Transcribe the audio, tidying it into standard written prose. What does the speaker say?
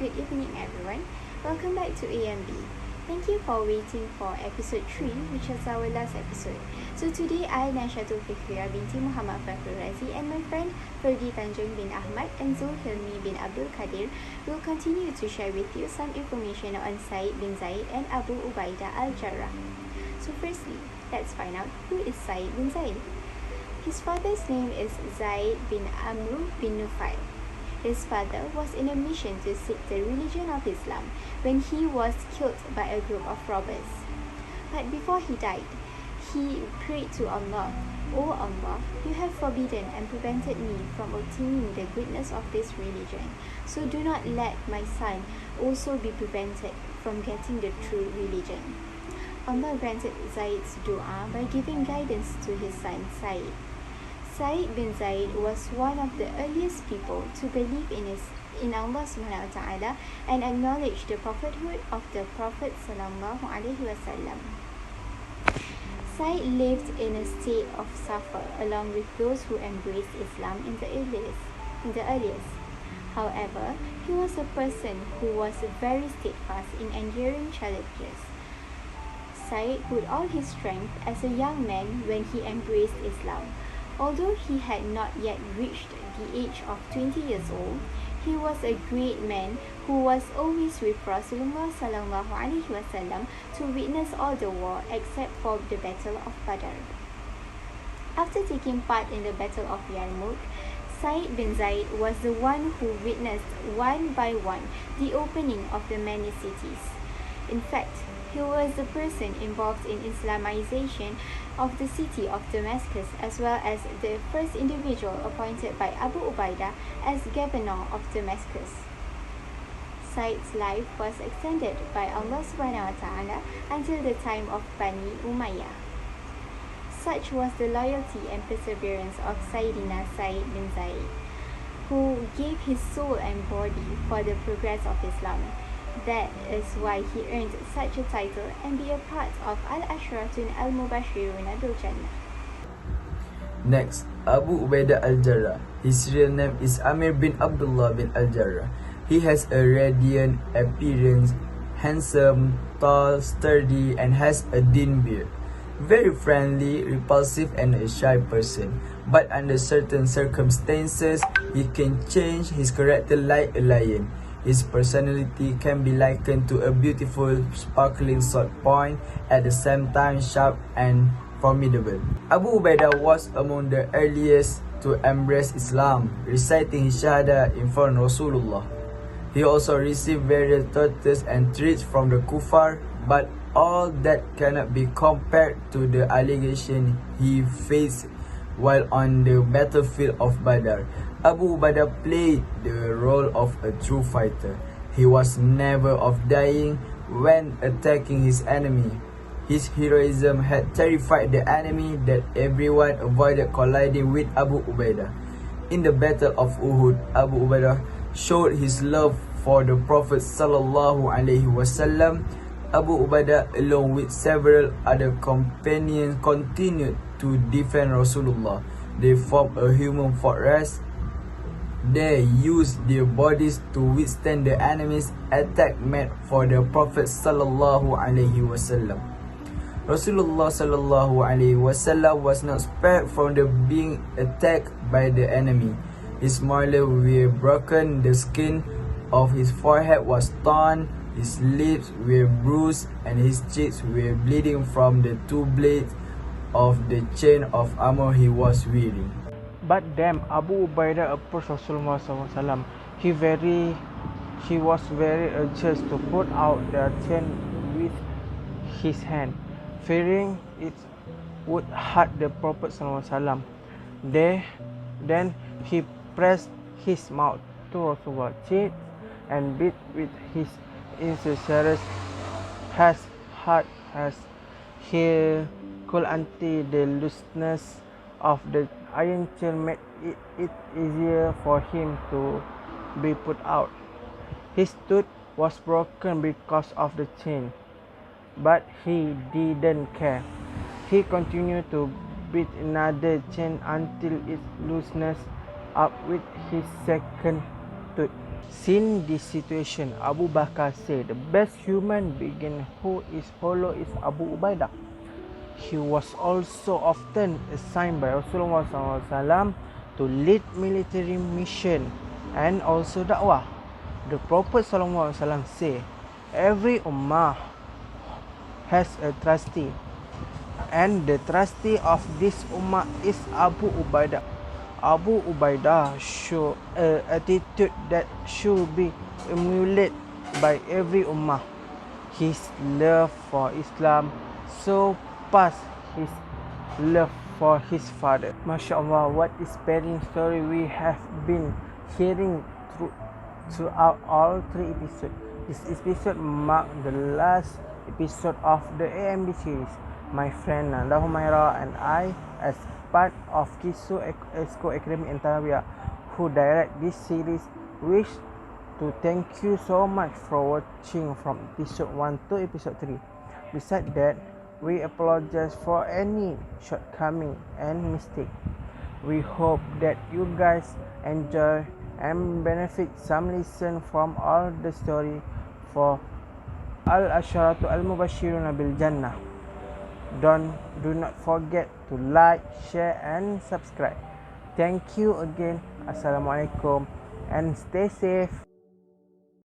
good evening everyone. Welcome back to AMB. Thank you for waiting for episode 3, which is our last episode. So today I, Nashatul Fikriya binti Muhammad Fakhrul Razi, and my friend Ferdi Tanjung bin Ahmad and Zulhilmi bin Abdul Qadir will continue to share with you some information on Zaid bin Zaid and Abu Ubaidah Al-Jarrah. So firstly, let's find out who is Zaid bin Zaid. His father's name is Zaid bin Amr bin Nufail. His father was in a mission to seek the religion of Islam when he was killed by a group of robbers. But before he died, he prayed to Allah, "O Allah, you have forbidden and prevented me from obtaining the goodness of this religion, so do not let my son also be prevented from getting the true religion." Allah granted Zaid's dua by giving guidance to his son Zaid. Zaid bin Zaid was one of the earliest people to believe in Allah subhanahu wa ta'ala and acknowledge the prophethood of the Prophet Assalamu'alaikum. Zaid lived in a state of safar along with those who embraced Islam in the earliest. However, he was a person who was very steadfast in enduring challenges. Zaid put all his strength as a young man when he embraced Islam. Although he had not yet reached the age of 20 years old, he was a great man who was always with Rasulullah sallallahu alaihi wasallam to witness all the war except for the Battle of Badr. After taking part in the Battle of Yarmouk, Zaid bin Zaid was the one who witnessed one by one the opening of the many cities. In fact, he was the person involved in Islamization of the city of Damascus, as well as the first individual appointed by Abu Ubaidah as governor of Damascus. Zaid's life was extended by Allah subhanahu wa ta'ala until the time of Bani Umayyah. Such was the loyalty and perseverance of Sayyidina Zaid bin Zaid, who gave his soul and body for the progress of Islam. That is why he earned such a title and be a part of Asyaratu Al-Mubassyiruna bil Jannah. Next, Abu Ubaidah Al-Jarrah. His real name is Amir bin Abdullah bin Al-Jarrah. He has a radiant appearance, handsome, tall, sturdy, and has a thin beard. Very friendly, repulsive, and a shy person. But under certain circumstances, he can change his character like a lion. His personality can be likened to a beautiful, sparkling sword point, at the same time sharp and formidable. Abu Ubaidah was among the earliest to embrace Islam, reciting his Shahada in front of Rasulullah. He also received various tortures and threats from the Kuffar, but all that cannot be compared to the allegation he faced while on the battlefield of Badr. Abu Ubaidah played the role of a true fighter. He was never of dying when attacking his enemy. His heroism had terrified the enemy that everyone avoided colliding with Abu Ubaidah. In the Battle of Uhud, Abu Ubaidah showed his love for the Prophet sallallahu alaihi wasallam. Abu Ubaidah, along with several other companions, continued to defend Rasulullah. They formed a human fortress. They used their bodies to withstand the enemy's attack made for the Prophet sallallahu alaihi wasallam. Rasulullah sallallahu alaihi wasallam was not spared from being attacked by the enemy. His molars were broken, the skin of his forehead was torn, his lips were bruised, and his cheeks were bleeding from the 2 blades of the chain of armor he was wearing. But then Abu Ubaidah approached Rasulullah SAW. He was very anxious to put out the chain with his hand, fearing it would hurt the Prophet SAW. Then he pressed his mouth to Rasulullah's chest and beat with his incisors as hard as he could until the looseness of the iron chain made it easier for him to be put out. His tooth was broken because of the chain, but he didn't care. He continued to beat another chain until it loosened up with his second tooth. Seeing this situation, Abu Bakar said, the best human being who is follow is Abu Ubaidah. He was also often assigned by Rasulullah SAW to lead military mission and also dakwah. The Prophet SAW said, every ummah has a trustee, and the trustee of this ummah is Abu Ubaidah. Abu Ubaidah show an attitude that should be emulated by every ummah. His love for Islam surpassed his love for his father. MashaAllah, what inspiring story we have been hearing throughout all 3 episodes. This episode marked the last episode of the AMB series. My friend Nanda Humaira and I, as part of KUIS Exco Academy and Tarbiyah, who direct this series, wish to thank you so much for watching from episode 1 to episode 3. Besides that, we apologize for any shortcoming and mistake. We hope that you guys enjoy and benefit some lesson from all the story for Asyaratu Al-Mubassyiruna bil Jannah. Do not forget to like, share and subscribe. Thank you again. Assalamualaikum and stay safe.